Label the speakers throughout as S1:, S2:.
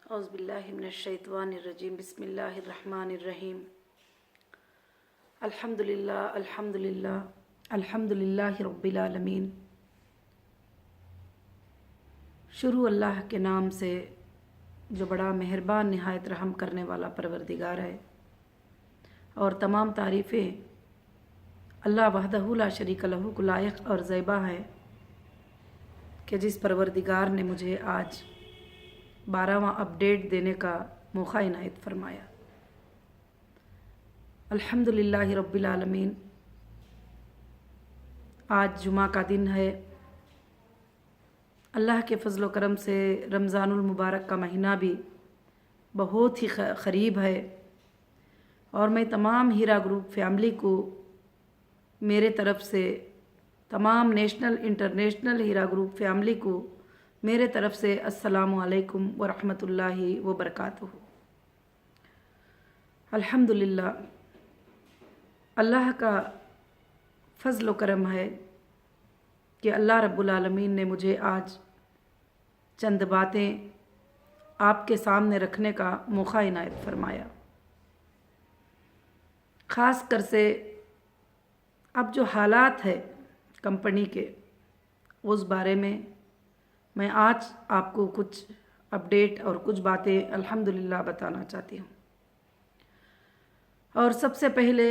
S1: औज़ुबिल्लाहि मिनश्शैतानिर्रजीम बिस्मिल्लाहिर्रहमानिर्रहीम अल्हम्दुलिल्लाह अल्हम्दुलिल्लाह अल्हम्दुलिल्लाहि रब्बिल आलमीन। शुरू अल्लाह के नाम से जो बड़ा मेहरबान निहायत रहम करने वाला परवरदिगार है, और तमाम तारीफ़ें अल्लाह वहदहु ला शरीक लहू को लायक और ज़ैबा है कि जिस परवरदिगार ने मुझे आज 12वां अपडेट देने का मौका इनायत फरमाया। अल्हम्दुलिल्लाहि रब्बिल आलमीन। आज जुमा का दिन है। अल्लाह के फ़ज़ल व करम से रमज़ानुल मुबारक का महीना भी बहुत ही क़रीब है, और मैं तमाम हीरा ग्रुप फैमिली को मेरे तरफ़ से, तमाम नेशनल इंटरनेशनल हीरा ग्रुप फैमिली को मेरे तरफ़ से अस्सलामु अलैकुम व रहमतुल्लाहि व बरकातुहू। अल्हम्दुलिल्लाह, अल्लाह का फ़ज़ल व करम है कि अल्लाह रब्बुल आलमीन ने मुझे आज चंद बातें आपके सामने रखने का मौका इनायत फरमाया। ख़ास कर से अब जो हालात है कंपनी के, उस बारे में मैं आज आपको कुछ अपडेट और कुछ बातें अल्हम्दुलिल्लाह बताना चाहती हूँ। और सबसे पहले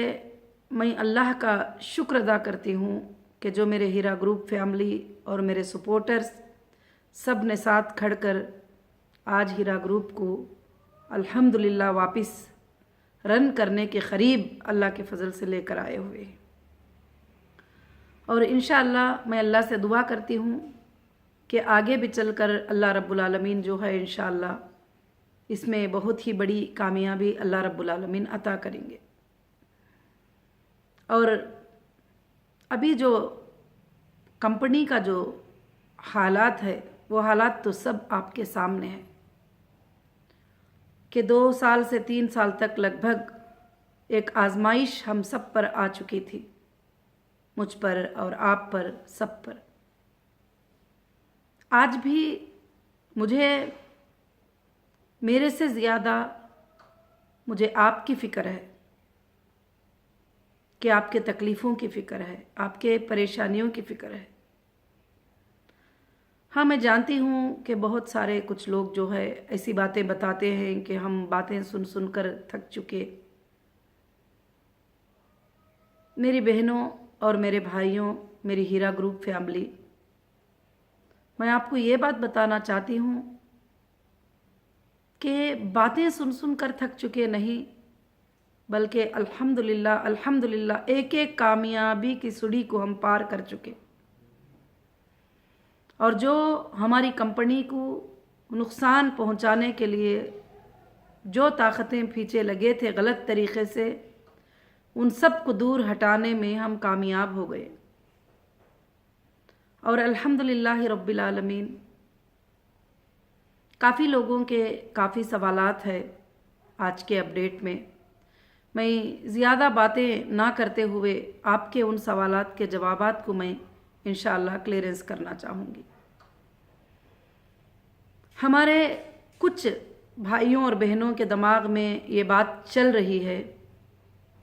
S1: मैं अल्लाह का शुक्र अदा करती हूँ कि जो मेरे हीरा ग्रुप फैमिली और मेरे सपोर्टर्स सब ने साथ खड़कर आज हीरा ग्रुप को अल्हम्दुलिल्लाह वापस रन करने के क़रीब अल्लाह के फ़ज़ल से लेकर आए हुए हैं। और इंशाअल्लाह मैं अल्लाह से दुआ करती हूँ कि आगे भी चलकर अल्लाह रब्बुल आलमीन जो है इंशाअल्लाह इसमें बहुत ही बड़ी कामयाबी अल्लाह रब्बुल आलमीन अता करेंगे। और अभी जो कंपनी का जो हालात है, वो हालात तो सब आपके सामने है कि 2 साल से 3 साल तक लगभग एक आजमाइश हम सब पर आ चुकी थी, मुझ पर और आप पर, सब पर। आज भी मुझे, मेरे से ज़्यादा मुझे आपकी फ़िक्र है कि आपके तकलीफ़ों की फ़िक्र है, आपके परेशानियों की फ़िक्र है। हाँ, मैं जानती हूँ कि बहुत सारे कुछ लोग जो है ऐसी बातें बताते हैं कि हम बातें सुन सुन कर थक चुके। मेरी बहनों और मेरे भाइयों, मेरी हीरा ग्रुप फैमिली, मैं आपको ये बात बताना चाहती हूँ कि बातें सुन सुन कर थक चुके नहीं, बल्कि अल्हम्दुलिल्लाह अल्हम्दुलिल्लाह एक एक कामयाबी की सीढ़ी को हम पार कर चुके। और जो हमारी कंपनी को नुकसान पहुंचाने के लिए जो ताकतें पीछे लगे थे गलत तरीक़े से, उन सब को दूर हटाने में हम कामयाब हो गए। और अल्हम्दुलिल्लाह रब्बिल आलमीन, काफ़ी लोगों के काफ़ी सवालात है आज के अपडेट में। मैं ज़्यादा बातें ना करते हुए आपके उन सवालात के जवाबात को मैं इंशाअल्लाह क्लियरेंस करना चाहूँगी। हमारे कुछ भाइयों और बहनों के दिमाग में ये बात चल रही है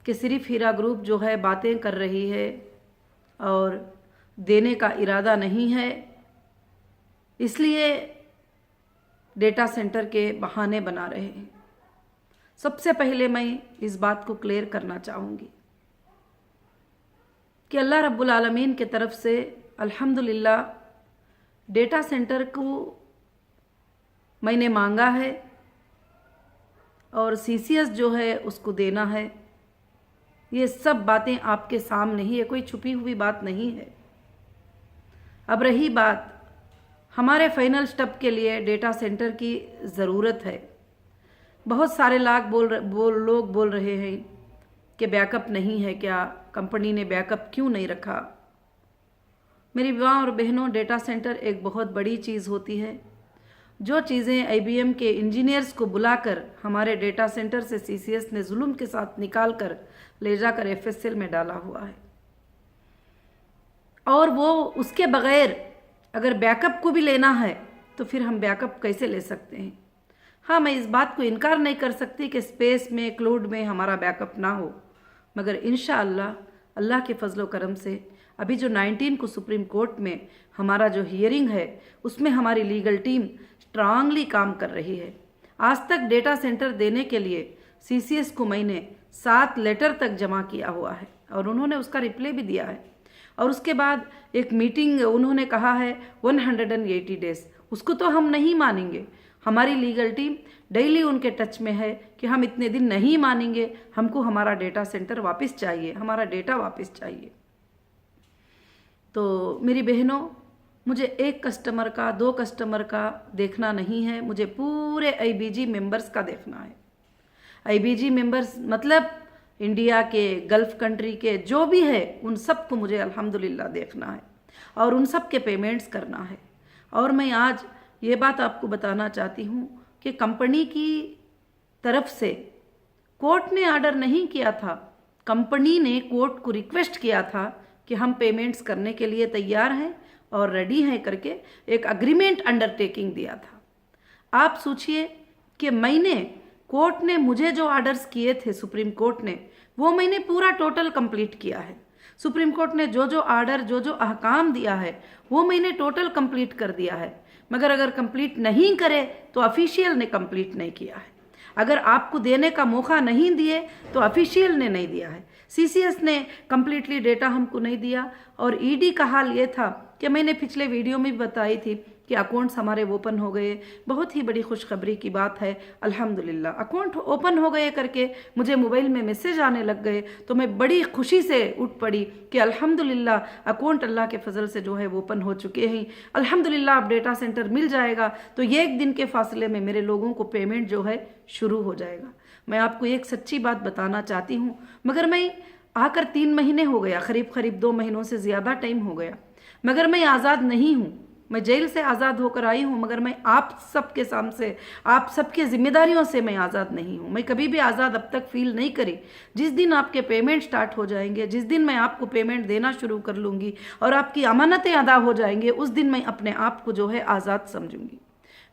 S1: कि सिर्फ हीरा ग्रुप जो है बातें कर रही है और देने का इरादा नहीं है, इसलिए डेटा सेंटर के बहाने बना रहे हैं। सबसे पहले मैं इस बात को क्लियर करना चाहूँगी कि अल्लाह रब्बुल आलमीन के तरफ से अल्हम्दुलिल्लाह डेटा सेंटर को मैंने मांगा है और सीसीएस जो है उसको देना है। ये सब बातें आपके सामने ही है, कोई छुपी हुई बात नहीं है। अब रही बात हमारे फाइनल स्टेप के लिए डेटा सेंटर की ज़रूरत है। बहुत सारे लोग बोल रहे हैं कि बैकअप नहीं है क्या, कंपनी ने बैकअप क्यों नहीं रखा। मेरी माँ और बहनों, डेटा सेंटर एक बहुत बड़ी चीज़ होती है। जो चीज़ें आईबीएम के इंजीनियर्स को बुलाकर हमारे डेटा सेंटर से सीसीएस ने जुल्म के साथ निकाल कर ले जाकर एफएसएल में डाला हुआ है, और वो उसके बग़ैर अगर बैकअप को भी लेना है तो फिर हम बैकअप कैसे ले सकते हैं। हाँ, मैं इस बात को इनकार नहीं कर सकती कि स्पेस में, क्लाउड में हमारा बैकअप ना हो, मगर इंशाअल्लाह अल्लाह के फजलो करम से अभी जो 19 को सुप्रीम कोर्ट में हमारा जो हियरिंग है उसमें हमारी लीगल टीम स्ट्रांगली काम कर रही है। आज तक डेटा सेंटर देने के लिए CCS को मैंने 7 लेटर तक जमा किया हुआ है और उन्होंने उसका रिप्लाई भी दिया है। और उसके बाद एक मीटिंग उन्होंने कहा है 180 डेज, उसको तो हम नहीं मानेंगे। हमारी लीगल टीम डेली उनके टच में है कि हम इतने दिन नहीं मानेंगे, हमको हमारा डेटा सेंटर वापस चाहिए, हमारा डेटा वापस चाहिए। तो मेरी बहनों, मुझे एक कस्टमर का, 2 कस्टमर का देखना नहीं है, मुझे पूरे IBG मेंबर्स का देखना है। IBG मेंबर्स मतलब इंडिया के, गल्फ कंट्री के जो भी है, उन सब को मुझे अल्हम्दुलिल्लाह देखना है और उन सब के पेमेंट्स करना है। और मैं आज ये बात आपको बताना चाहती हूँ कि कंपनी की तरफ से कोर्ट ने ऑर्डर नहीं किया था, कंपनी ने कोर्ट को रिक्वेस्ट किया था कि हम पेमेंट्स करने के लिए तैयार हैं और रेडी हैं करके एक अग्रीमेंट अंडरटेकिंग दिया था। आप सोचिए कि मैंने, कोर्ट ने मुझे जो ऑर्डर्स किए थे सुप्रीम कोर्ट ने, वो मैंने पूरा टोटल कंप्लीट किया है। सुप्रीम कोर्ट ने जो जो ऑर्डर, जो जो अहकाम दिया है वो मैंने टोटल कंप्लीट कर दिया है। मगर अगर कंप्लीट नहीं करे तो ऑफिशियल ने कंप्लीट नहीं किया है। अगर आपको देने का मौका नहीं दिए तो ऑफिशियल ने नहीं दिया है। CCS ने कंप्लीटली डेटा हमको नहीं दिया। और ED का हाल ये था कि मैंने पिछले वीडियो में भी बताई थी कि अकाउंट्स हमारे ओपन हो गए। बहुत ही बड़ी खुशखबरी की बात है, अल्हम्दुलिल्लाह अकाउंट ओपन हो गए करके मुझे मोबाइल में मैसेज आने लग गए। तो मैं बड़ी खुशी से उठ पड़ी कि अल्हम्दुलिल्लाह अकाउंट अल्लाह के फजल से जो है वो ओपन हो चुके हैं। अल्हम्दुलिल्लाह अब डेटा सेंटर मिल जाएगा तो ये 1 दिन के फासले में मेरे लोगों को पेमेंट जो है शुरू हो जाएगा। मैं आपको एक सच्ची बात बताना चाहती हूँ, मगर मैं आकर 3 महीने हो गया, करीब 2 महीनों से ज़्यादा टाइम हो गया, मगर मैं आज़ाद नहीं हूँ। मैं जेल से आज़ाद होकर आई हूँ, मगर मैं आप सबके सामने, आप सबके जिम्मेदारियों से मैं आज़ाद नहीं हूँ। मैं कभी भी आज़ाद अब तक फील नहीं करी। जिस दिन आपके पेमेंट स्टार्ट हो जाएंगे, जिस दिन मैं आपको पेमेंट देना शुरू कर लूँगी और आपकी अमानतें अदा हो जाएंगे, उस दिन मैं अपने आप को जो है आज़ाद समझूंगी।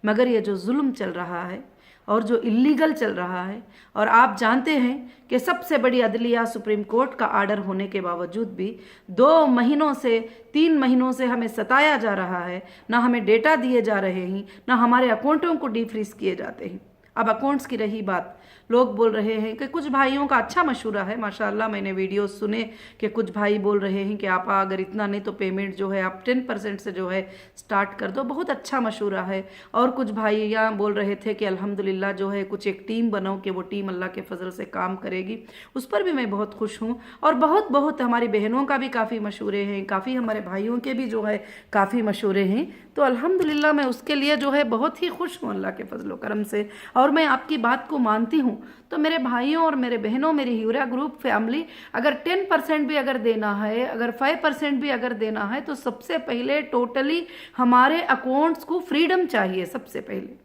S1: मगर ये जो जुल्म चल रहा है और जो इलीगल चल रहा है, और आप जानते हैं कि सबसे बड़ी अदलिया सुप्रीम कोर्ट का ऑर्डर होने के बावजूद भी 2 महीनों से 3 महीनों से हमें सताया जा रहा है, ना हमें डेटा दिए जा रहे हैं, ना हमारे अकाउंटों को डीफ्रीज किए जाते हैं। अब अकाउंट्स की रही बात, लोग बोल रहे हैं कि कुछ भाइयों का अच्छा मशवरा है, माशाल्लाह मैंने वीडियो सुने कि कुछ भाई बोल रहे हैं कि आप अगर इतना नहीं तो पेमेंट जो है आप 10% से जो है स्टार्ट कर दो, बहुत अच्छा मशवरा है। और कुछ भाई यहाँ बोल रहे थे कि अल्हम्दुलिल्लाह जो है कुछ एक टीम बनाओ कि वो टीम अल्लाह के फजल से काम करेगी। उस पर भी मैं बहुत खुश हूँ। और बहुत हमारी बहनों का भी काफ़ी मशवरे हैं, काफ़ी हमारे भाइयों के भी जो है काफ़ी मशवरे हैं। तो अल्हम्दुलिल्लाह मैं उसके लिए जो है बहुत ही खुश हूँ अल्लाह के फजल करम से। और मैं आपकी बात को मानती हूँ। तो मेरे भाइयों और मेरे बहनों, मेरी हीरा ग्रुप फैमिली, अगर 10% भी अगर देना है, अगर 5% भी अगर देना है, तो सबसे पहले टोटली हमारे अकाउंट्स को फ्रीडम चाहिए सबसे पहले।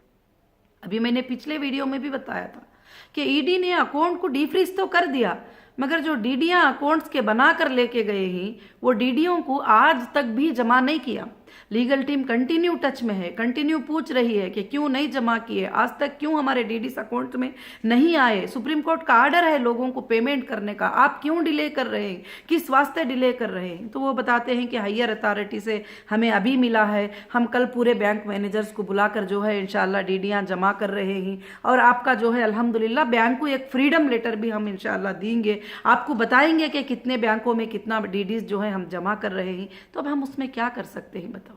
S1: अभी मैंने पिछले वीडियो में भी बताया था कि ED ने अकाउंट को डीफ्रीज तो कर दिया, मगर जो DDयाँ अकाउंट्स के बना कर लेके गए हैं वो DDयों को आज तक भी जमा नहीं किया। लीगल टीम कंटिन्यू टच में है, कंटिन्यू पूछ रही है कि क्यों नहीं जमा किए, आज तक क्यों हमारे DDs अकाउंट में नहीं आए। सुप्रीम कोर्ट का ऑर्डर है लोगों को पेमेंट करने का, आप क्यों डिले कर रहे हैं, किस वास्ते डिले कर रहे हैं। तो वो बताते हैं कि हायर अथॉरिटी से हमें अभी मिला है, हम कल पूरे बैंक मैनेजर्स को बुलाकर जो है इंशाल्लाह DDयाँ जमा कर रहे हैं और आपका जो है अल्हम्दुलिल्लाह बैंक को एक फ्रीडम लेटर भी हम इंशाल्लाह देंगे, आपको बताएंगे कि कितने बैंकों में कितना DDs जो है हम जमा कर रहे हैं। तो अब हम उसमें क्या कर सकते हैं बताओ?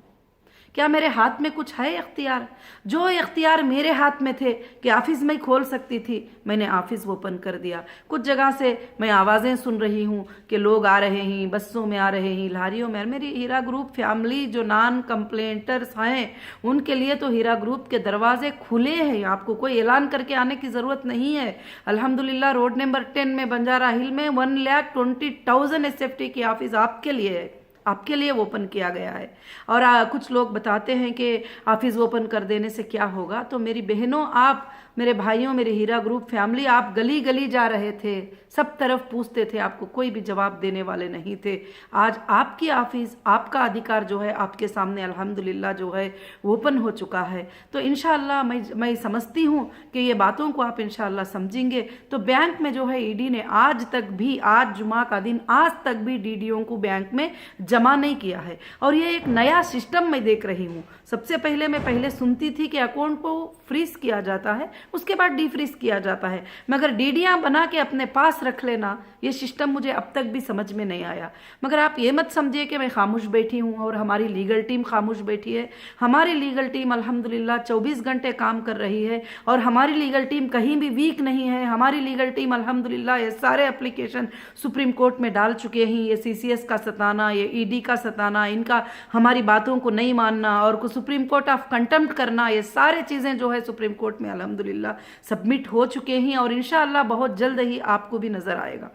S1: क्या मेरे हाथ में कुछ है इख्तियार? जो इख्तियार मेरे हाथ में थे कि ऑफिस में खोल सकती थी, मैंने ऑफिस ओपन कर दिया। कुछ जगह से मैं आवाज़ें सुन रही हूँ कि लोग आ रहे हैं, बसों में आ रहे हैं, लारियों में। मेरी हीरा ग्रुप फैमिली जो नॉन कंप्लेंटर्स हैं उनके लिए तो हीरा ग्रुप के दरवाजे खुले हैं, आपको कोई ऐलान करके आने की ज़रूरत नहीं है। अल्हम्दुलिल्लाह रोड नंबर 10 में बंजारा हिल में 1,20,000 SFT की ऑफिस आपके लिए है। आपके लिए ओपन किया गया है। और कुछ लोग बताते हैं कि ऑफिस ओपन कर देने से क्या होगा। तो मेरी बहनों, आप, मेरे भाइयों, मेरे हीरा ग्रुप फैमिली, आप गली गली जा रहे थे, सब तरफ पूछते थे, आपको कोई भी जवाब देने वाले नहीं थे। आज आपकी ऑफिस, आपका अधिकार जो है आपके सामने अल्हम्दुलिल्लाह जो है ओपन हो चुका है। तो इंशाअल्लाह मैं समझती हूँ कि ये बातों को आप इंशाअल्लाह समझेंगे। तो बैंक में जो है ईडी ने आज तक भी, आज जुमा का दिन, आज तक भी डीडीओ को बैंक में जमा नहीं किया है। और ये एक नया सिस्टम मैं देख रही हूँ। सबसे पहले मैं सुनती थी कि अकाउंट को फ्रीज किया जाता है, उसके बाद डीफ्रीज किया जाता है, मगर डीडियाँ बना के अपने पास रख लेना, ये सिस्टम मुझे अब तक भी समझ में नहीं आया। मगर आप ये मत समझिए कि मैं खामोश बैठी हूँ और हमारी लीगल टीम खामोश बैठी है। हमारी लीगल टीम अल्हम्दुलिल्लाह 24 घंटे काम कर रही है और हमारी लीगल टीम कहीं भी वीक नहीं है। हमारी लीगल टीम अल्हम्दुलिल्लाह ये सारे एप्लीकेशन सुप्रीम कोर्ट में डाल चुके हैं। ये सीसीएस का सताना, ये ईडी का सताना, इनका हमारी बातों को नहीं मानना और सुप्रीम कोर्ट ऑफ कंटेम्प्ट करना, ये सारे चीज़ें जो है सुप्रीम कोर्ट में अल्हम्दुलिल्लाह सबमिट हो चुके हैं और इंशाअल्लाह बहुत जल्द ही आपको भी नज़र आएगा।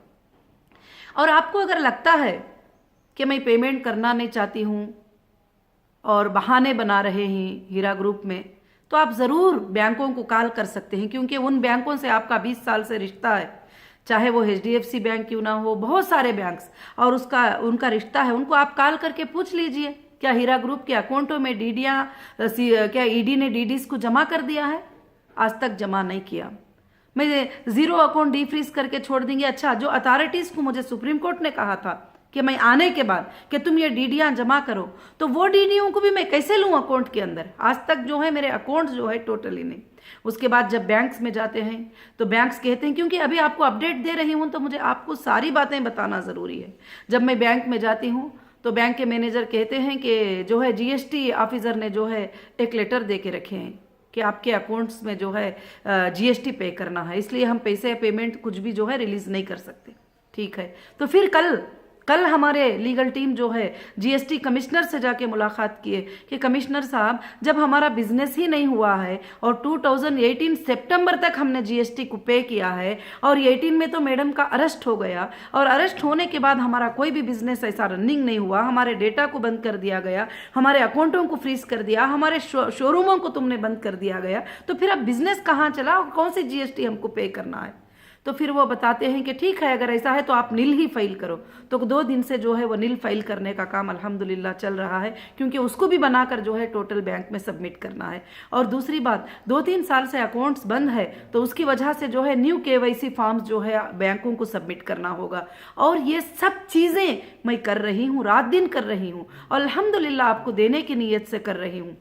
S1: और आपको अगर लगता है कि मैं पेमेंट करना नहीं चाहती हूँ और बहाने बना रहे हैं हीरा ग्रुप में, तो आप ज़रूर बैंकों को कॉल कर सकते हैं, क्योंकि उन बैंकों से आपका 20 साल से रिश्ता है। चाहे वो HDFC बैंक क्यों ना हो, बहुत सारे बैंक्स और उनका रिश्ता है। उनको आप कॉल करके पूछ लीजिए, क्या हीरा ग्रुप के अकाउंटों में डीडियाँ, क्या ईडी ने डीडीज को जमा कर दिया है? आज तक जमा नहीं किया। मैं ज़ीरो अकाउंट डीफ्रीज करके छोड़ देंगे। अच्छा, जो अथॉरिटीज़ को मुझे सुप्रीम कोर्ट ने कहा था कि मैं आने के बाद कि तुम ये डीडियाँ जमा करो, तो वो डीडीओं को भी मैं कैसे लूँ अकाउंट के अंदर? आज तक जो है मेरे अकाउंट जो है टोटली नहीं। उसके बाद जब बैंक्स में जाते हैं तो बैंक्स कहते हैं, क्योंकि अभी आपको अपडेट दे रही हूँ तो मुझे आपको सारी बातें बताना ज़रूरी है। जब मैं बैंक में जाती हूँ तो बैंक के मैनेजर कहते हैं कि जो है GST ऑफिसर ने जो है एक लेटर दे के रखे हैं कि आपके अकाउंट्स में जो है GST पे करना है, इसलिए हम पैसे पेमेंट कुछ भी जो है रिलीज़ नहीं कर सकते। ठीक है, तो फिर कल हमारे लीगल टीम जो है GST कमिश्नर से जाके मुलाकात किए कि कमिश्नर साहब, जब हमारा बिजनेस ही नहीं हुआ है और 2018 सितंबर तक हमने GST को पे किया है और 18 में तो मैडम का अरेस्ट हो गया और अरेस्ट होने के बाद हमारा कोई भी बिजनेस ऐसा रनिंग नहीं हुआ, हमारे डेटा को बंद कर दिया गया, हमारे अकाउंटों को फ्रीज कर दिया, हमारे शोरूमों को तुमने बंद कर दिया गया, तो फिर अब बिजनेस कहाँ चला और कौन सी GST हमको पे करना है? तो फिर वो बताते हैं कि ठीक है, अगर ऐसा है तो आप नील ही फाइल करो। तो 2 दिन से जो है वो नील फाइल करने का काम अल्हम्दुलिल्लाह चल रहा है, क्योंकि उसको भी बनाकर जो है टोटल बैंक में सबमिट करना है। और दूसरी बात, 2-3 साल से अकाउंट्स बंद है तो उसकी वजह से जो है न्यू KYC फॉर्म्स जो है बैंकों को सबमिट करना होगा। और ये सब चीज़ें मैं कर रही हूँ, रात दिन कर रही हूँ और अल्हम्दुलिल्लाह आपको देने की नीयत से कर रही हूँ।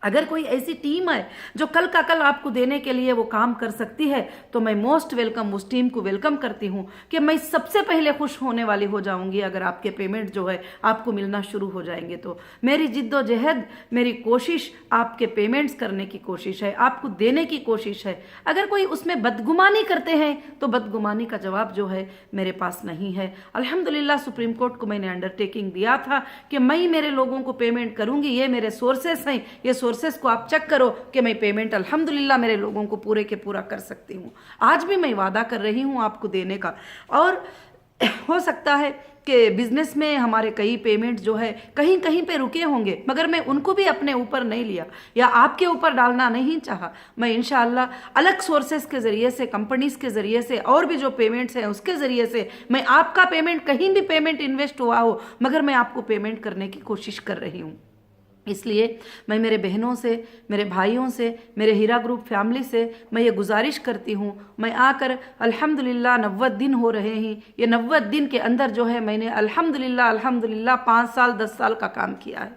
S1: अगर कोई ऐसी टीम है जो कल का कल आपको देने के लिए वो काम कर सकती है तो मैं मोस्ट वेलकम उस टीम को वेलकम करती हूँ कि मैं सबसे पहले खुश होने वाली हो जाऊँगी अगर आपके पेमेंट जो है आपको मिलना शुरू हो जाएंगे। तो मेरी जिद्दोजहद, मेरी कोशिश आपके पेमेंट्स करने की कोशिश है, आपको देने की कोशिश है। अगर कोई उसमें बदगुमानी करते हैं तो बदगुमानी का जवाब जो है मेरे पास नहीं है। अल्हम्दुलिल्लाह सुप्रीम कोर्ट को मैंने अंडरटेकिंग दिया था कि मैं मेरे लोगों को पेमेंट करूँगी, ये मेरे सोर्सेस हैं, ये सोर्सेस को आप चेक करो कि मैं पेमेंट अल्हम्दुलिल्लाह मेरे लोगों को पूरे के पूरा कर सकती हूँ। आज भी मैं वादा कर रही हूँ आपको देने का। और हो सकता है कि बिजनेस में हमारे कई पेमेंट जो है कहीं कहीं पे रुके होंगे, मगर मैं उनको भी अपने ऊपर नहीं लिया या आपके ऊपर डालना नहीं चाहा। मैं इंशाअल्लाह अलग सोर्सेस के ज़रिए से, कंपनीज के ज़रिए से और भी जो पेमेंट्स हैं उसके ज़रिए से मैं आपका पेमेंट, कहीं भी पेमेंट इन्वेस्ट हुआ हो मगर मैं आपको पेमेंट करने की कोशिश कर रही हूँ। इसलिए मैं मेरे बहनों से, मेरे भाइयों से, मेरे हीरा ग्रुप फैमिली से मैं ये गुजारिश करती हूँ, मैं आकर अल्हम्दुलिल्लाह 90 दिन हो रहे हैं। ये 90 दिन के अंदर जो है मैंने अल्हम्दुलिल्लाह 5 साल 10 साल का काम किया है।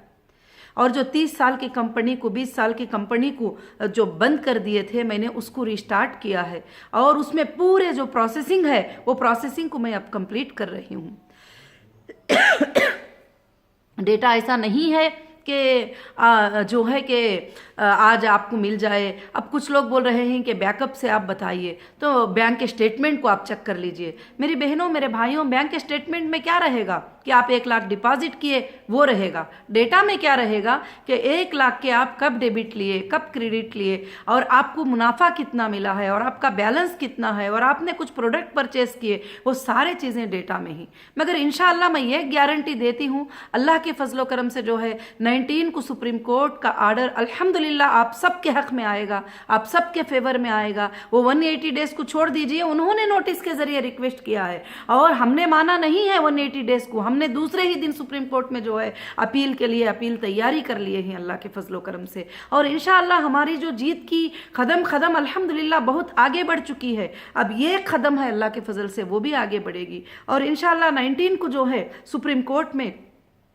S1: और जो 30 साल की कंपनी को, 20 साल की कंपनी को जो बंद कर दिए थे मैंने उसको रिस्टार्ट किया है और उसमें पूरे जो प्रोसेसिंग है वो प्रोसेसिंग को मैं अब कंप्लीट कर रही हूँ। डेटा ऐसा नहीं है कि जो है कि आज आपको मिल जाए। अब कुछ लोग बोल रहे हैं कि बैकअप से आप बताइए, तो बैंक के स्टेटमेंट को आप चेक कर लीजिए। मेरी बहनों, मेरे भाइयों, बैंक के स्टेटमेंट में क्या रहेगा? कि आप 1 लाख डिपॉजिट किए वो रहेगा। डेटा में क्या रहेगा कि 1 लाख के आप कब डेबिट लिए, कब क्रेडिट लिए, और आपको मुनाफा कितना मिला है, और आपका बैलेंस कितना है, और आपने कुछ प्रोडक्ट परचेस किए, वो सारे चीज़ें डेटा में ही। मगर इंशाअल्लाह मैं ये गारंटी देती हूँ अल्लाह के फजलो करम से जो है 19 को सुप्रीम कोर्ट का आर्डर अल्हम्दुलिल्लाह आप सबके हक में आएगा, आप सबके फेवर में आएगा। वो 180 डेज को छोड़ दीजिए, उन्होंने नोटिस के जरिए रिक्वेस्ट किया है और हमने माना नहीं है 180 डेज को। हमने दूसरे ही दिन सुप्रीम कोर्ट में जो है अपील के लिए अपील तैयारी कर लिए हैं अल्लाह के फजलो करम से। और इंशाअल्लाह हमारी जो जीत की कदम कदम अल्हम्दुलिल्लाह बहुत आगे बढ़ चुकी है। अब ये कदम है अल्लाह के फजल से वो भी आगे बढ़ेगी और इंशाअल्लाह 19 को जो है सुप्रीम कोर्ट में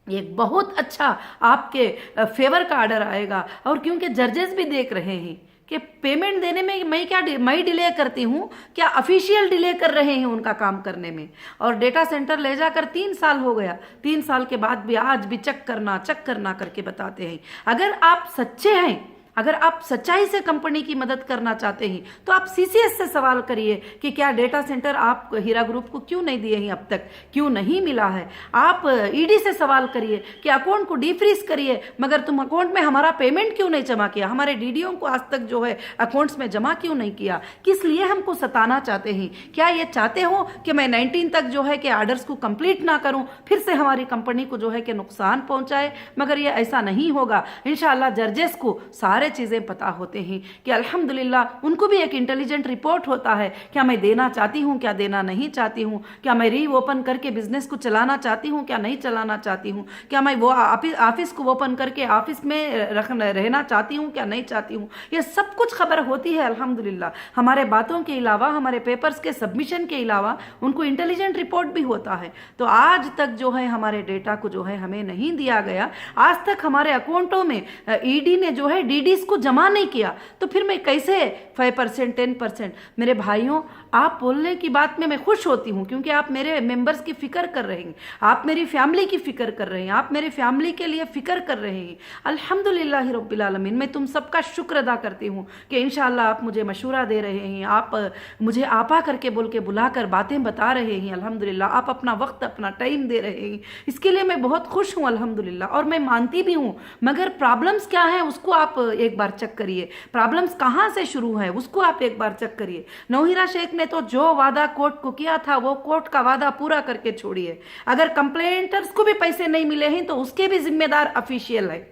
S1: एक बहुत अच्छा आपके फेवर का आर्डर आएगा। और क्योंकि जजेस भी देख रहे हैं कि पेमेंट देने में मैं डिले करती हूँ, क्या ऑफिशियल डिले कर रहे हैं उनका काम करने में। और डेटा सेंटर ले जाकर 3 साल हो गया, 3 साल के बाद भी आज भी चेक करना करके बताते हैं। अगर आप सच्चे हैं, अगर आप सच्चाई से कंपनी की मदद करना चाहते हैं तो आप सीसीएस से सवाल करिए कि क्या डेटा सेंटर आप हीरा ग्रुप को क्यों नहीं दिए हैं, अब तक क्यों नहीं मिला है। आप ईडी से सवाल करिए कि अकाउंट को डीफ्रीज करिए, मगर तुम अकाउंट में हमारा पेमेंट क्यों नहीं जमा किया, हमारे डीडीओ को आज तक जो है अकाउंट्स में जमा क्यों नहीं किया, किस लिए हमको सताना चाहते हैं। क्या ये चाहते हो कि मैं 19 तक जो है कि आर्डर्स को कंप्लीट ना करूं, फिर से हमारी कंपनी को जो है कि नुकसान पहुंचाए। मगर ये ऐसा नहीं होगा। इंशाअल्लाह जजेस को सारे चीजें पता होते हैं कि अल्हम्दुलिल्लाह उनको भी एक इंटेलिजेंट रिपोर्ट होता है, क्या मैं देना चाहती हूं, क्या देना नहीं चाहती हूं, क्या मैं री ओपन करके बिजनेस को चलाना चाहती हूं, क्या नहीं चलाना चाहती हूं, क्या मैं वो ऑफिस को ओपन करके ऑफिस में रहना चाहती हूं, क्या नहीं चाहती हूं। ये सब कुछ खबर होती है अल्हम्दुलिल्लाह। हमारे बातों के अलावा, हमारे पेपर्स के सबमिशन के अलावा उनको इंटेलिजेंट रिपोर्ट भी होता है। तो आज तक जो है हमारे डेटा को जो है हमें नहीं दिया गया, आज तक हमारे अकाउंटों में ईडी ने जो है डीडी को जमा नहीं किया, तो फिर मैं कैसे 5% 10%। मेरे भाइयों, आप बोलने की बात में मैं खुश होती हूं क्योंकि आप मेरे मेंबर्स की फिक्र कर रहे हैं, आप मेरी फैमिली की फिक्र कर रहे हैं, आप मेरी फैमिली के लिए फिक्र कर रहे हैं। अल्हम्दुलिल्लाह रब्बिल आलमीन। मैं तुम सबका शुक्र अदा करती हूं कि इंशाअल्लाह आप मुझे मशवरा दे रहे हैं, आप मुझे आपा करके बोल के बुलाकर बातें बता रहे हैं। अल्हम्दुलिल्लाह आप अपना वक्त, अपना टाइम दे रहे हैं, इसके लिए मैं बहुत खुश हूं अल्हम्दुलिल्लाह। और मैं मानती भी हूं, मगर प्रॉब्लम्स क्या है उसको आप एक बार चेक करिए, प्रॉब्लम्स कहां से शुरू है उसको आप एक बार चेक करिए। नौहीरा शेख ने तो जो वादा कोर्ट को किया था वो कोर्ट का वादा पूरा करके छोड़िए। अगर कंप्लेंटर्स को भी पैसे नहीं मिले हैं तो उसके भी जिम्मेदार ऑफिशियल है।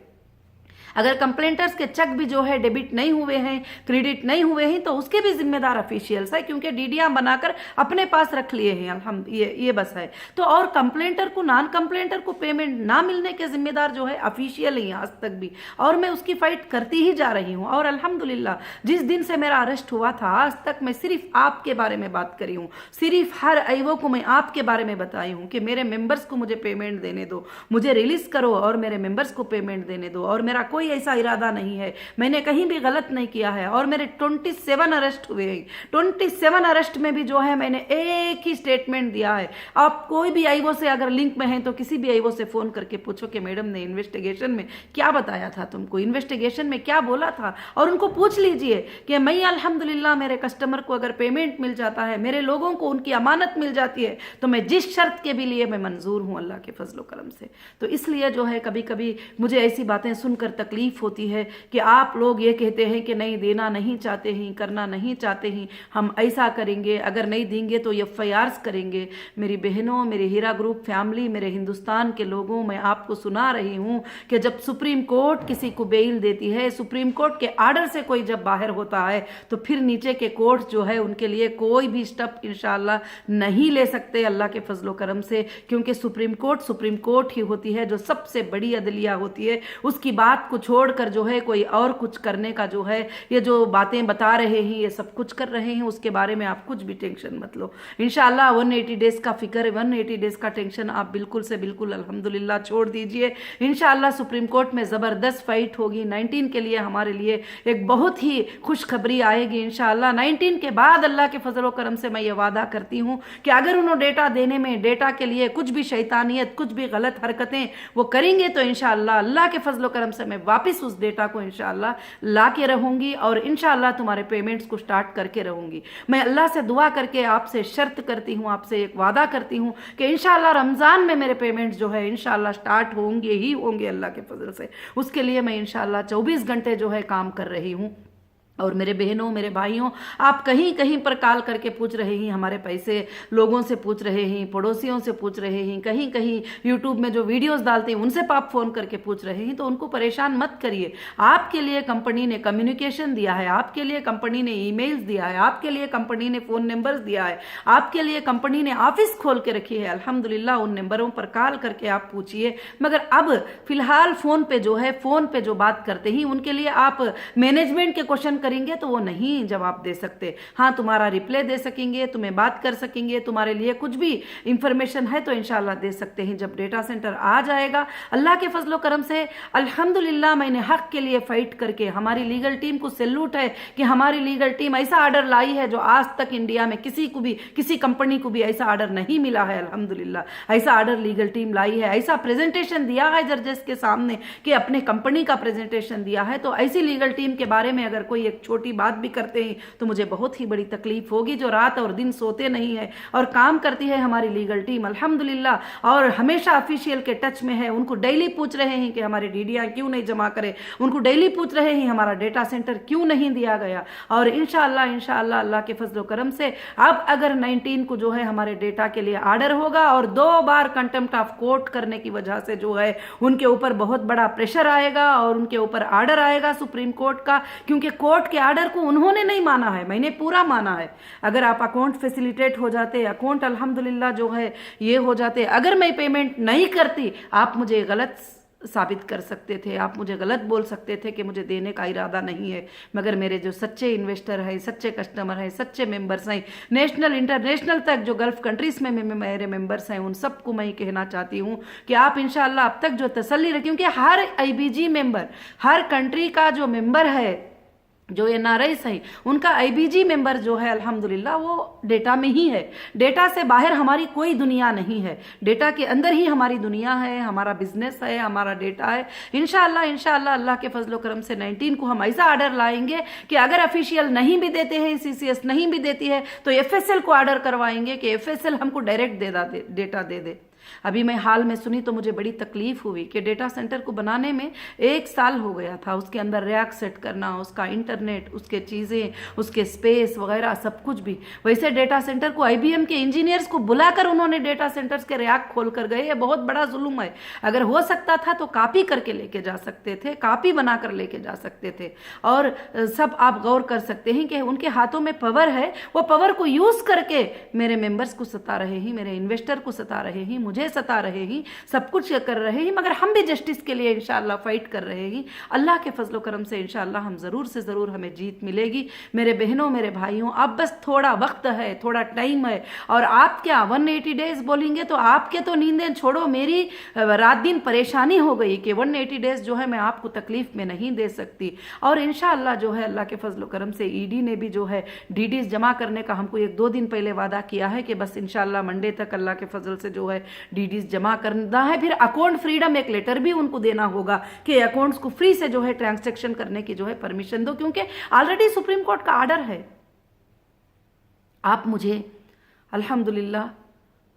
S1: अगर कंप्लेंटर्स के चेक भी जो है डेबिट नहीं हुए हैं, क्रेडिट नहीं हुए हैं, तो उसके भी जिम्मेदार ऑफिशियल्स है, क्योंकि डीडीआर बनाकर अपने पास रख लिए हैं। हम ये बस है। तो और कंप्लेंटर को, नॉन कंप्लेंटर को पेमेंट ना मिलने के जिम्मेदार जो है ऑफिशियल ही आज तक भी, और मैं उसकी फाइट करती ही जा रही हूँ। और अल्हम्दुलिल्लाह जिस दिन से मेरा अरेस्ट हुआ था आज तक मैं सिर्फ आपके बारे में बात करी हूँ, सिर्फ हर ऐवो को मैं आपके बारे में बताई हूँ कि मेरे मेंबर्स को मुझे पेमेंट देने दो, मुझे रिलीज करो और मेरे मेंबर्स को पेमेंट देने दो। और मेरा कोई ऐसा इरादा नहीं है, मैंने कहीं भी गलत नहीं किया है। और मेरे 27 अरेस्ट हुए हैं, 27 अरेस्ट में भी जो है मैंने एक ही स्टेटमेंट दिया है। आप कोई भी आईओ से अगर लिंक में है तो किसी भी आईओ से फोन करके पूछो कि मैडम ने इन्वेस्टिगेशन में क्या बताया था, तुमको इन्वेस्टिगेशन में क्या बोला था, और उनको पूछ लीजिए कि मैं अल्हम्दुलिल्लाह मेरे कस्टमर को अगर पेमेंट मिल जाता है, मेरे लोगों को उनकी अमानत मिल जाती है, तो मैं जिस शर्त के भी लिए मैं मंजूर हूं अल्लाह के फजलो करम से। तो इसलिए जो है कभी कभी मुझे ऐसी बातें सुनकर तकलीफ होती है कि आप लोग ये कहते हैं कि नहीं देना नहीं चाहते हैं, करना नहीं चाहते हैं, हम ऐसा करेंगे, अगर नहीं देंगे तो एफआईआर्स करेंगे। मेरी बहनों, मेरे हीरा ग्रुप फैमिली, मेरे हिंदुस्तान के लोगों, मैं आपको सुना रही हूं कि जब सुप्रीम कोर्ट किसी को बेल देती है, सुप्रीम कोर्ट के आर्डर से कोई जब बाहर होता है, तो फिर नीचे के कोर्ट जो है उनके लिए कोई भी स्टेप इंशाअल्लाह नहीं ले सकते अल्लाह के फजलो करम से, क्योंकि सुप्रीम कोर्ट ही होती है जो सबसे बड़ी अदलिया होती है। उसकी बात को छोड़कर जो है कोई और कुछ करने का जो है, ये जो बातें बता रहे हैं ये सब कुछ कर रहे हैं, उसके बारे में आप कुछ भी टेंशन मत लो। इंशाअल्लाह 180 डेज का फिक्र है, 180 डेज का टेंशन आप बिल्कुल से बिल्कुल अल्हम्दुलिल्लाह छोड़ दीजिए। इंशाअल्लाह सुप्रीम कोर्ट में जबरदस्त फाइट होगी। 19 के लिए हमारे लिए एक बहुत ही खुशखबरी आएगी इंशाअल्लाह। 19 के बाद अल्लाह के फजलो करम से मैं ये वादा करती हूँ कि अगर उन्होंने डेटा देने में, डेटा के लिए कुछ भी शैतानियत, कुछ भी गलत हरकतें वो करेंगे, तो इंशाअल्लाह अल्लाह के फजलो करम से मैं वापस उस डेटा को इंशाल्लाह ला के रहूँगी और इंशाल्लाह तुम्हारे पेमेंट्स को स्टार्ट करके रहूँगी। मैं अल्लाह से दुआ करके आपसे शर्त करती हूँ, आपसे एक वादा करती हूँ कि इंशाल्लाह रमज़ान में मेरे पेमेंट्स जो है इंशाल्लाह स्टार्ट होंगे ही होंगे अल्लाह के फजल से। उसके लिए मैं इंशाल्लाह 24 घंटे जो है काम कर रही हूँ। और मेरे बहनों, मेरे भाइयों, आप कहीं कहीं पर कॉल करके पूछ रहे हैं हमारे पैसे, लोगों से पूछ रहे हैं, पड़ोसियों से पूछ रहे हैं, कहीं कहीं यूट्यूब में जो वीडियोस डालते हैं उनसे आप फ़ोन करके पूछ रहे हैं, तो उनको परेशान मत करिए। आपके लिए कंपनी ने कम्युनिकेशन दिया है, आपके लिए कंपनी ने ईमेल्स दिया है, आपके लिए कंपनी ने फ़ोन नंबर्स दिया है, आपके लिए कंपनी ने ऑफिस खोल के रखी है। अल्हम्दुलिल्लाह उन नंबरों पर कॉल करके आप पूछिए। मगर अब फिलहाल फ़ोन पे जो है, फ़ोन पे जो बात करते हैं उनके लिए आप मैनेजमेंट के क्वेश्चन करेंगे तो वो नहीं जवाब दे सकते। हाँ, तुम्हारा रिप्लाई दे सकेंगे, तुम्हें बात कर सकेंगे, तुम्हारे लिए कुछ भी इंफॉर्मेशन है तो इंशाल्लाह दे सकते हैं। जब डेटा सेंटर आ जाएगा अल्लाह के फजलो करम से अल्हम्दुलिल्लाह मैंने हक के लिए फाइट करके, हमारी लीगल टीम को सैल्यूट है कि हमारी लीगल टीम ऐसा ऑर्डर लाई है जो आज तक इंडिया में किसी को भी, किसी कंपनी को भी ऐसा ऑर्डर नहीं मिला है। अल्हम्दुलिल्लाह ऐसा ऑर्डर लीगल टीम लाई है, ऐसा प्रेजेंटेशन दिया है जजेस के सामने कि अपने कंपनी का प्रेजेंटेशन दिया है। तो ऐसी लीगल टीम के बारे में अगर कोई एक छोटी बात भी करते हैं तो मुझे बहुत ही बड़ी तकलीफ होगी, जो रात और दिन सोते नहीं है और काम करती है हमारी लीगल टीम अल्हम्दुलिल्लाह, और हमेशा ऑफिशियल के टच में है। उनको डेली पूछ रहे हैं कि हमारे डीडीआर क्यों नहीं जमा करे, उनको डेली पूछ रहे हैं हमारा डेटा सेंटर क्यों नहीं दिया गया। और इंशाअल्लाह अल्लाह के फजलो करम से अब अगर 19 को जो है हमारे डेटा के लिए ऑर्डर होगा और 2 बार कंटेम्प्ट ऑफ कोर्ट करने की वजह से जो है उनके ऊपर बहुत बड़ा प्रेशर आएगा और उनके ऊपर ऑर्डर आएगा सुप्रीम कोर्ट का, क्योंकि कोर्ट के ऑर्डर को उन्होंने नहीं माना है, मैंने पूरा माना है। अगर आप अकाउंट फैसिलिटेट हो जाते, अकाउंट अल्हम्दुलिल्लाह जो है ये हो जाते, अगर मैं पेमेंट नहीं करती आप मुझे गलत साबित कर सकते थे, आप मुझे गलत बोल सकते थे कि मुझे देने का इरादा नहीं है। मगर मेरे जो सच्चे इन्वेस्टर हैं, सच्चे कस्टमर हैं, सच्चे मेंबर्स हैं, नेशनल इंटरनेशनल तक जो गल्फ कंट्रीज में मेरे मेंबर्स हैं, उन सबको मैं कहना चाहती हूँ कि आप इंशाल्लाह अब तक जो तसल्ली रखें, क्योंकि हर आईबीजी मेंबर, हर कंट्री का जो मेंबर है, जो एनआरआईस है, उनका आईबीजी मेंबर जो है अल्हम्दुलिल्लाह वो डेटा में ही है। डेटा से बाहर हमारी कोई दुनिया नहीं है, डेटा के अंदर ही हमारी दुनिया है, हमारा बिजनेस है, हमारा डेटा है। इंशाअल्लाह अल्लाह के फजलो करम से 19 को हम ऐसा ऑर्डर लाएंगे कि अगर ऑफिशियल नहीं भी देते हैं, सीसीएस नहीं भी देती है, तो एफएसएल को ऑर्डर करवाएंगे कि एफएसएल हमको डायरेक्ट डेटा दे दे। अभी मैं हाल में सुनी तो मुझे बड़ी तकलीफ हुई कि डेटा सेंटर को बनाने में 1 साल हो गया था, उसके अंदर रैक सेट करना, उसका इंटरनेट, उसके चीज़ें, उसके स्पेस वगैरह सब कुछ भी। वैसे डेटा सेंटर को आईबीएम के इंजीनियर्स को बुलाकर उन्होंने डेटा सेंटर्स के रैक खोल कर गए, ये बहुत बड़ा जुल्म है। अगर हो सकता था तो कॉपी करके लेके जा सकते थे, कॉपी बनाकर लेके जा सकते थे। और सब आप गौर कर सकते हैं कि उनके हाथों में पावर है, वो पावर को यूज़ करके मेरे मेंबर्स को सता रहे हैं, मेरे इन्वेस्टर को सता रहे हैं, मुझे सता रहे हैं, सब कुछ कर रहे हैं। मगर हम भी जस्टिस के लिए इंशाअल्लाह फाइट कर रहे हैं। अल्लाह के फजलो करम से इंशाअल्लाह हम ज़रूर से ज़रूर हमें जीत मिलेगी। मेरे बहनों, मेरे भाइयों, अब बस थोड़ा वक्त है, थोड़ा टाइम है। और आप क्या 180 डेज बोलेंगे तो आपके तो नींदें छोड़ो, मेरी रात दिन परेशानी हो गई कि 180 डेज जो है मैं आपको तकलीफ में नहीं दे सकती। और इंशाअल्लाह जो है अल्लाह के फजलो करम से ईडी ने भी जो है डीडीज जमा करने का हमको 1-2 दिन पहले वादा किया है कि बस इंशाअल्लाह मंडे तक अल्लाह के फजल से जो है डीडीज जमा करना है। फिर अकाउंट फ्रीडम एक लेटर भी उनको देना होगा कि अकाउंट्स को फ्री से जो है ट्रांजैक्शन करने की जो है परमिशन दो, क्योंकि ऑलरेडी सुप्रीम कोर्ट का ऑर्डर है। आप मुझे अल्हम्दुलिल्लाह,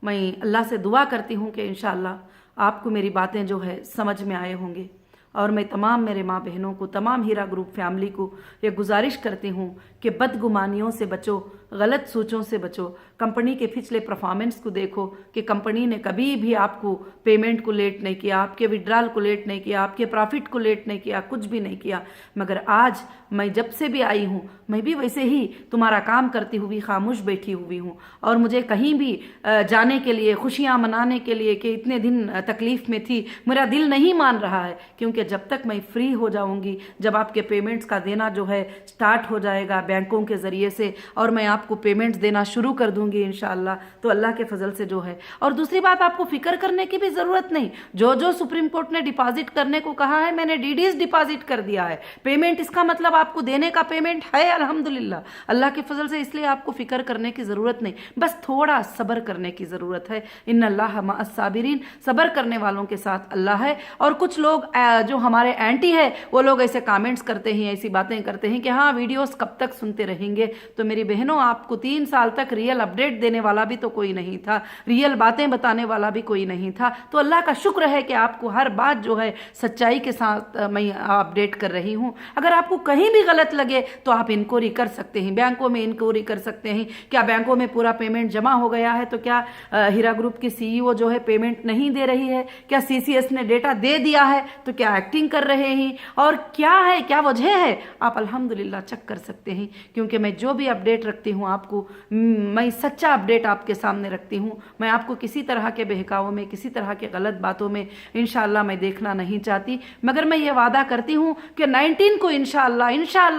S1: मैं अल्लाह से दुआ करती हूँ कि इंशाअल्लाह आपको मेरी बातें जो है समझ में आए होंगे। और मैं तमाम मेरे माँ बहनों को, तमाम हीरा ग्रुप फैमिली को ये गुजारिश करती हूँ कि बदगुमानियों से बचो, गलत सोचों से बचो। कंपनी के पिछले परफॉर्मेंस को देखो कि कंपनी ने कभी भी आपको पेमेंट को लेट नहीं किया, आपके विड्रॉल को लेट नहीं किया, आपके प्रॉफिट को लेट नहीं किया, कुछ भी नहीं किया। मगर आज मैं जब से भी आई हूँ मैं भी वैसे ही तुम्हारा काम करती हुई खामोश बैठी हुई हूँ। और मुझे कहीं भी जाने के लिए, खुशियाँ मनाने के लिए कि इतने दिन तकलीफ में थी, मेरा दिल नहीं मान रहा है। क्योंकि जब तक मैं फ्री हो जाऊँगी, जब आपके पेमेंट्स का देना जो है स्टार्ट हो जाएगा बैंकों के ज़रिए से, और मैं आपको पेमेंट्स देना शुरू कर दूंगी इंशाअल्लाह, तो अल्लाह के फजल से जो है। और दूसरी बात, आपको फिक्र करने की भी ज़रूरत नहीं। जो जो सुप्रीम कोर्ट ने डिपॉजिट करने को कहा है, मैंने डीडीज डिपॉजिट कर दिया है। पेमेंट इसका मतलब आपको देने का पेमेंट है अल्हम्दुलिल्लाह अल्लाह के फजल से, इसलिए आपको फिक्र करने की ज़रूरत नहीं, बस थोड़ा सब्र करने की ज़रूरत है। इन्नल्लाह मअस साबिरीन, सब्र करने वालों के साथ अल्लाह है। और कुछ लोग जो हमारे एंटी है वो लोग ऐसे कमेंट्स करते हैं, ऐसी बातें करते हैं कि हाँ वीडियोस कब तक सुनते रहेंगे। तो मेरी बहनों, आपको 3 साल तक रियल अपडेट देने वाला भी तो कोई नहीं था, रियल बातें बताने वाला भी कोई नहीं था। तो अल्लाह का शुक्र है कि आपको हर बात जो है सच्चाई के साथ मैं अपडेट कर रही हूँ। अगर आपको कहीं भी गलत लगे तो आप इंक्वायरी कर सकते हैं, बैंकों में इंक्वायरी कर सकते हैं। क्या बैंकों में पूरा पेमेंट जमा हो गया है? तो क्या हीरा ग्रुप की सीईओ जो है पेमेंट नहीं दे रही है? क्या सीसीएस ने डेटा दे दिया है? तो क्या एक्टिंग कर रहे हैं? और क्या है, क्या वजह है? आप अल्हम्दुलिल्लाह चेक कर सकते हैं, क्योंकि मैं जो भी अपडेट रखती हूँ आपको, मैं सच्चा अपडेट आपके सामने रखती हूँ। मैं आपको किसी तरह के बहकावों में, किसी तरह के गलत बातों में इंशाअल्लाह मैं देखना नहीं चाहती। मगर मैं ये वादा करती हूँ कि 19 को इंशाअल्लाह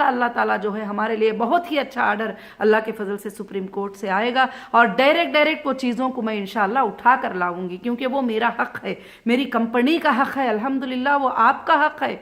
S1: अल्लाह ताला जो है हमारे लिए बहुत ही अच्छा आर्डर अल्लाह के फजल से सुप्रीम कोर्ट से आएगा, और डायरेक्ट वो चीज़ों को मैं इंशाअल्लाह उठा कर लाऊंगी, क्योंकि वो मेरा हक है, मेरी कंपनी का हक है, अल्हम्दुलिल्लाह वो आपका हक है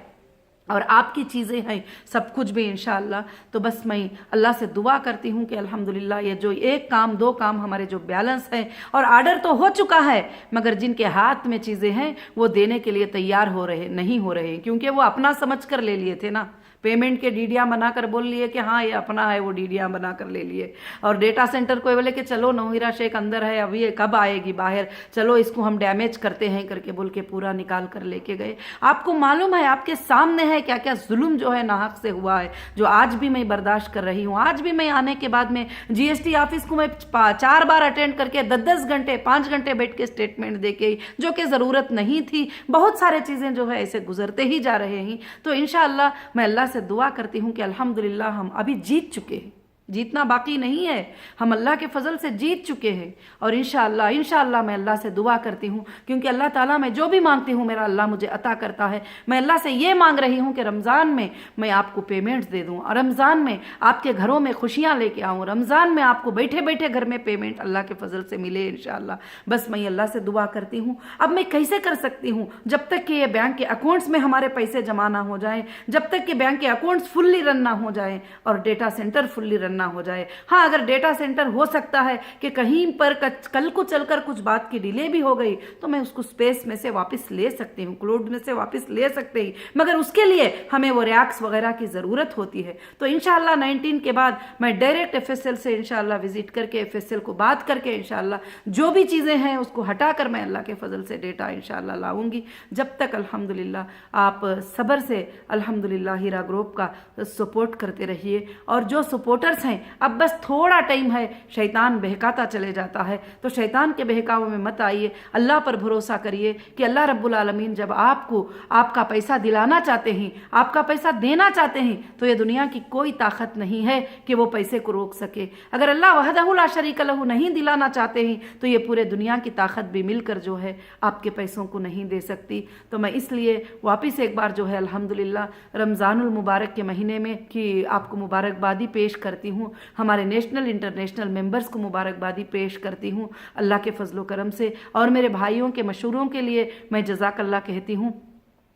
S1: और आपकी चीज़ें हैं, सब कुछ भी इंशाअल्लाह। तो बस मैं अल्लाह से दुआ करती हूँ कि अल्हम्दुलिल्लाह ये जो 1 काम 2 काम हमारे जो बैलेंस है, और आर्डर तो हो चुका है, मगर जिनके हाथ में चीज़ें हैं वो देने के लिए तैयार नहीं हो रहे, क्योंकि वो अपना समझ कर ले लिए थे ना। पेमेंट के डीडिया बनाकर बोल लिए कि हाँ ये अपना है, वो डीडिया बनाकर ले लिए। और डेटा सेंटर को बोले कि चलो नौहीरा शेख अंदर है, अभी ये कब आएगी बाहर, चलो इसको हम डैमेज करते हैं करके बोल के पूरा निकाल कर लेके गए। आपको मालूम है, आपके सामने है क्या क्या जुल्म जो है नाहक से हुआ है, जो आज भी मैं बर्दाश्त कर रही हूँ। आज भी मैं आने के बाद में जीएसटी ऑफिस को मैं 4 बार अटेंड करके 10-10 घंटे 5 घंटे बैठ के स्टेटमेंट दे के, जो कि ज़रूरत नहीं थी। बहुत सारे चीज़ें जो है ऐसे गुजरते ही जा रहे हैं। तो इंशाअल्लाह मैं अल्लाह से दुआ करती हूं कि अल्हम्दुलिल्लाह हम अभी जीत चुके हैं, जीतना बाकी नहीं है, हम अल्लाह के फजल से जीत चुके हैं। और इंशाअल्लाह मैं अल्लाह से दुआ करती हूँ, क्योंकि अल्लाह ताला मैं जो भी मांगती हूँ मेरा अल्लाह मुझे अता करता है। मैं अल्लाह से ये मांग रही हूँ कि रमज़ान में मैं आपको पेमेंट्स दे दूँ, और रमज़ान में आपके घरों में खुशियाँ लेके आऊँ, रमज़ान में आपको बैठे बैठे घर में पेमेंट अल्लाह के फजल से मिले इंशाअल्लाह। बस मैं अल्लाह से दुआ करती हूँ। अब मैं कैसे कर सकती हूँ? जब तक कि ये बैंक के अकाउंट्स में हमारे पैसे जमा ना हो जाए, जब तक कि बैंक के अकाउंट्स फुल्ली रन ना हो जाए और डेटा सेंटर फुल्ली रन ना हो जाए। हाँ, अगर डेटा सेंटर हो सकता है कि कहीं पर कल को चलकर कुछ बात की डिले भी हो गई, तो मैं उसको स्पेस में से वापस ले सकती हूँ, क्लाउड में से वापस ले सकते ही, मगर उसके लिए हमें वो रैक्स वगैरह की ज़रूरत होती है। तो इंशाअल्लाह 19 के बाद मैं डायरेक्ट एफएसएल से इंशाअल्लाह विजिट करके एफएसएल को बात करके इंशाअल्लाह जो भी चीज़ें हैं उसको हटाकर मैं अल्लाह के फजल से डेटा इंशाअल्लाह लाऊंगी। जब तक अल्हम्दुलिल्लाह आप सब्र से अल्हम्दुलिल्लाह हीरा ग्रुप का सपोर्ट करते रहिए। और जो सपोर्टर्स हैं, अब बस थोड़ा टाइम है, शैतान बहकाता चले जाता है, तो शैतान के बहकाव में मत आइए, अल्लाह पर भरोसा करिए कि अल्लाह रब्बुल आलमीन जब आपको आपका पैसा दिलाना चाहते हैं, आपका पैसा देना चाहते हैं, तो ये दुनिया की कोई ताकत नहीं है कि वो पैसे को रोक सके। अगर अल्लाह वहदहु ला शरीक लहू नहीं दिलाना चाहते हैं, तो ये पूरे दुनिया की ताकत भी मिलकर जो है आपके पैसों को नहीं दे सकती। तो मैं इसलिए वापस एक बार जो है अल्हम्दुलिल्लाह रमज़ानुल मुबारक के महीने में कि आपको मुबारकबादी पेश करती हूँ, हमारे नेशनल इंटरनेशनल मेंबर्स को मुबारकबादी पेश करती हूँ अल्लाह के फजलो करम से। और मेरे भाइयों के मशूरों के लिए मैं जज़ाकल्लाह कहती हूँ।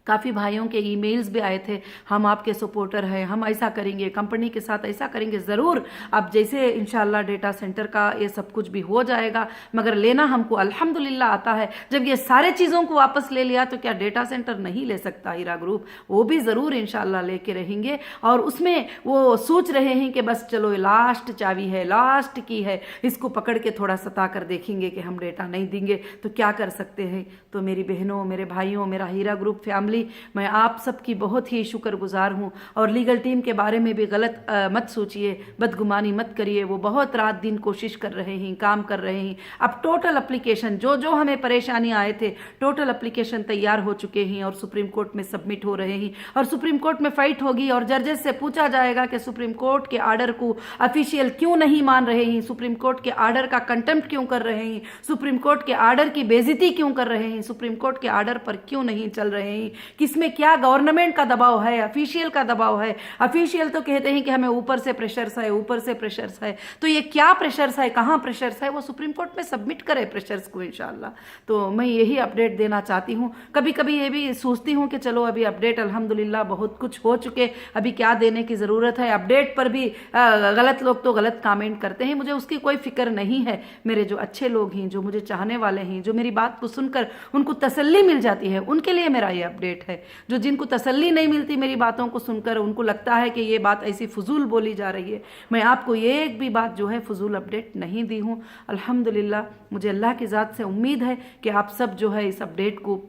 S1: काफ़ी भाइयों के ईमेल्स भी आए थे, हम आपके सपोर्टर हैं, हम ऐसा करेंगे, कंपनी के साथ ऐसा करेंगे। ज़रूर अब जैसे इंशाल्लाह डेटा सेंटर का ये सब कुछ भी हो जाएगा, मगर लेना हमको अल्हम्दुलिल्लाह आता है। जब ये सारे चीज़ों को वापस ले लिया तो क्या डेटा सेंटर नहीं ले सकता हीरा ग्रुप? वो भी ज़रूर इंशाल्लाह लेके रहेंगे। और उसमें वो सोच रहे हैं कि बस चलो ये लास्ट चाबी है, लास्ट की है, इसको पकड़ के थोड़ा सता कर देखेंगे कि हम डेटा नहीं देंगे तो क्या कर सकते हैं। तो मेरी बहनों, मेरे भाइयों, मेरा हीरा ग्रुप फैमिली, मैं आप सबकी बहुत ही शुक्रगुजार हूँ। और लीगल टीम के बारे में भी गलत मत सोचिए, बदगुमानी मत करिए। वो बहुत रात दिन कोशिश कर रहे हैं, काम कर रहे हैं। अब टोटल एप्लीकेशन जो जो हमें परेशानी आए थे, टोटल एप्लीकेशन तैयार हो चुके हैं और सुप्रीम कोर्ट में सबमिट हो रहे हैं। और सुप्रीम कोर्ट में फाइट होगी और जजेस से पूछा जाएगा कि सुप्रीम कोर्ट के आर्डर को ऑफिशियल क्यों नहीं मान रहे हैं, सुप्रीम कोर्ट के आर्डर का कंटेम्प्ट क्यों कर रहे हैं, सुप्रीम कोर्ट के आर्डर की बेइज्जती क्यों कर रहे हैं, सुप्रीम कोर्ट के आर्डर पर क्यों नहीं चल रहे हैं, किसमें क्या गवर्नमेंट का दबाव है, ऑफिशियल का दबाव है। ऑफिशियल तो कहते हैं कि हमें ऊपर से प्रेशर्स है, ऊपर से प्रेशर्स है। तो ये क्या प्रेशर्स है, कहाँ प्रेशर्स है, वो सुप्रीम कोर्ट में सबमिट करे प्रेशर्स को इंशाल्लाह। तो मैं यही अपडेट देना चाहती हूँ। कभी कभी ये भी सोचती हूँ कि चलो अभी अपडेट अल्हम्दुलिल्लाह बहुत कुछ हो चुके, अभी क्या देने की ज़रूरत है। अपडेट पर भी गलत लोग तो गलत कमेंट करते हैं, मुझे उसकी कोई फिक्र नहीं है। मेरे जो अच्छे लोग हैं, जो मुझे चाहने वाले हैं, जो मेरी बात को सुनकर उनको तसल्ली मिल जाती है, उनके लिए मेरा ये अपडेट अपडेट है। जो जिनको तसल्ली नहीं मिलती मेरी बातों को सुनकर, उनको लगता है कि ये बात ऐसी फजूल बोली जा रही है, मैं आपको ये एक भी बात जो है फजूल अपडेट नहीं दी हूँ। अल्हम्दुलिल्लाह मुझे अल्लाह की ज़ात से उम्मीद है कि आप सब जो है इस अपडेट को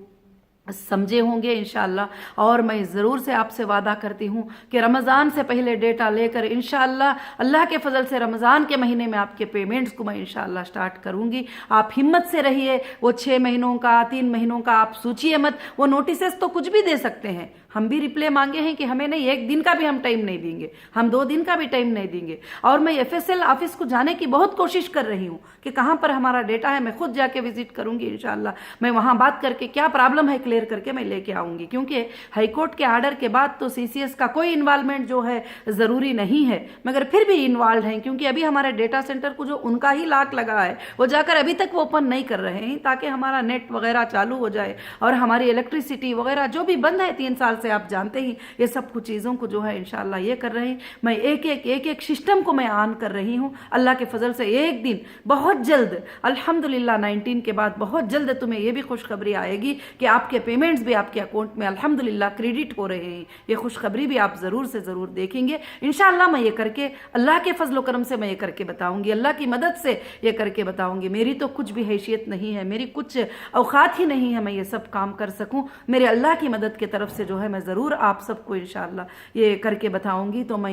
S1: समझे होंगे इंशाअल्लाह। और मैं ज़रूर से आपसे वादा करती हूँ कि रमज़ान से पहले डेटा लेकर इंशाअल्लाह अल्लाह के फजल से रमज़ान के महीने में आपके पेमेंट्स को मैं इंशाअल्लाह स्टार्ट करूँगी। आप हिम्मत से रहिए। वो 6 महीनों का 3 महीनों का आप सोचिए मत। वो नोटिसेस तो कुछ भी दे सकते हैं, हम भी रिप्ले मांगे हैं कि हमें नहीं, 1 दिन का भी हम टाइम नहीं देंगे, हम 2 दिन का भी टाइम नहीं देंगे। और मैं FSL ऑफिस को जाने की बहुत कोशिश कर रही हूँ कि कहाँ पर हमारा डेटा है, मैं खुद जाके विजिट करूँगी इंशाअल्लाह। मैं वहाँ बात करके क्या प्रॉब्लम है क्लियर करके मैं लेके आऊँगी, क्योंकि हाईकोर्ट के आर्डर के बाद तो CCS का कोई इन्वॉल्वमेंट जो है ज़रूरी नहीं है, मगर फिर भी इन्वॉल्व हैं, क्योंकि अभी हमारे डेटा सेंटर को जो उनका ही लाक लगा है वो जाकर अभी तक वो ओपन नहीं कर रहे हैं, ताकि हमारा नेट वगैरह चालू हो जाए और हमारी इलेक्ट्रिसिटी वगैरह जो भी बंद है 3 साल से, आप जानते ही, ये सब कुछ चीज़ों को जो है इंशाअल्लाह ये कर रहे हैं। मैं एक एक सिस्टम को मैं ऑन कर रही हूँ। अल्लाह के फजल से एक दिन बहुत जल्द अल्हम्दुलिल्लाह 19 के बाद बहुत जल्द तुम्हें ये भी खुशखबरी आएगी कि आपके पेमेंट्स भी आपके अकाउंट में अल्हम्दुलिल्लाह क्रेडिट हो रहे हैं। ये खुशखबरी भी आप ज़रूर से ज़रूर देखेंगे इंशाअल्लाह। मैं ये करके अल्लाह के फजल करम से मैं ये करके बताऊँगी, अल्लाह की मदद से ये करके बताऊँगी। मेरी तो कुछ भी हैसियत नहीं है, मेरी कुछ औकात ही नहीं है मैं ये सब काम कर सकूँ। मेरे अल्लाह की मदद की तरफ से जो है मैं ज़रूर आप सबको इंशाअल्लाह ये करके बताऊंगी। तो मैं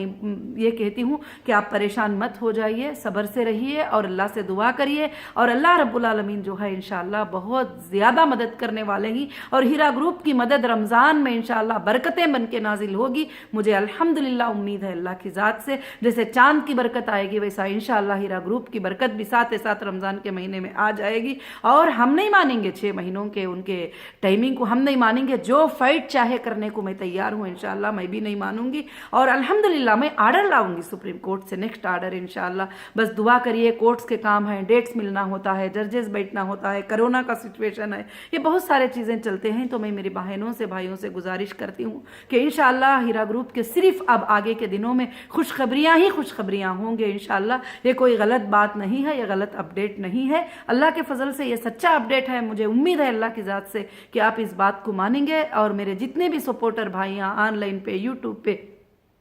S1: ये कहती हूँ कि आप परेशान मत हो जाइए, सब्र से रहिए और अल्लाह से दुआ करिए, और अल्लाह रब्बुल आलमीन जो है इंशाअल्लाह बहुत ज़्यादा मदद करने वाले ही। और हीरा ग्रुप की मदद रमज़ान में इंशाअल्लाह बरकतें बन के नाजिल होगी। मुझे अल्हम्दुलिल्लाह उम्मीद है अल्लाह की ज़ात से, जैसे चांद की बरकत आएगी वैसा इंशाअल्लाह हीरा ग्रुप की बरकत भी साथ साथ रमज़ान के महीने में आ जाएगी। और हम नहीं मानेंगे 6 महीनों के उनके टाइमिंग को, हम नहीं मानेंगे। जो फाइट चाहे करने को मैं तैयार हूँ इंशाअल्लाह, मैं भी नहीं मानूंगी। और अल्हम्दुलिल्लाह मैं आर्डर लाऊंगी सुप्रीम कोर्ट से, नेक्स्ट आर्डर इंशाअल्लाह। बस दुआ करिए, कोर्ट्स के काम हैं, डेट्स मिलना होता है, जजेस बैठना होता है, कोरोना का सिचुएशन है, ये बहुत सारे चीज़ें चलते हैं। तो मैं मेरी बहनों से भाइयों से गुजारिश करती हूँ कि इंशाअल्लाह हीरा ग्रुप के सिर्फ अब आगे के दिनों में खुशखबरियाँ ही खुशखबरियाँ होंगे इंशाअल्लाह। ये कोई गलत बात नहीं है, ये गलत अपडेट नहीं है, अल्लाह के फजल से ये सच्चा अपडेट है। मुझे उम्मीद है अल्लाह की ज़ात से कि आप इस बात को मानेंगे। और मेरे जितने भी सपोर्टर भाइयाँ ऑनलाइन पे, यूट्यूब पे,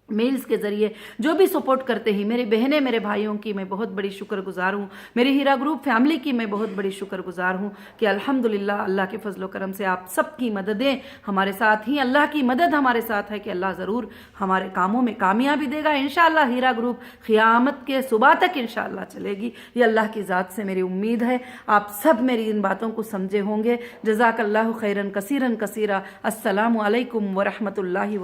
S1: मेल्स के ज़रिए जो भी सपोर्ट करते हैं, मेरी बहनें मेरे भाइयों की मैं बहुत बड़ी शुक्रगुजार हूँ, मेरी हीरा ग्रुप फैमिली की मैं बहुत बड़ी शुक्रगुजार हूँ कि अल्हम्दुलिल्लाह अल्लाह के फजल करम से आप सबकी मददें हमारे साथ ही, अल्लाह की मदद हमारे साथ है कि अल्लाह ज़रूर हमारे कामों में कामयाबी देगा इंशाअल्लाह। हीरा ग्रुप क़यामत के सुबह तक इंशाअल्लाह चलेगी, ये अल्लाह की ज़ात से मेरी उम्मीद है। आप सब मेरी इन बातों को समझे होंगे। जज़ाकल्लाहु खैरन कसीरन कसीरा। अस्सलामु अलैकुम व रहमतुल्लाहि।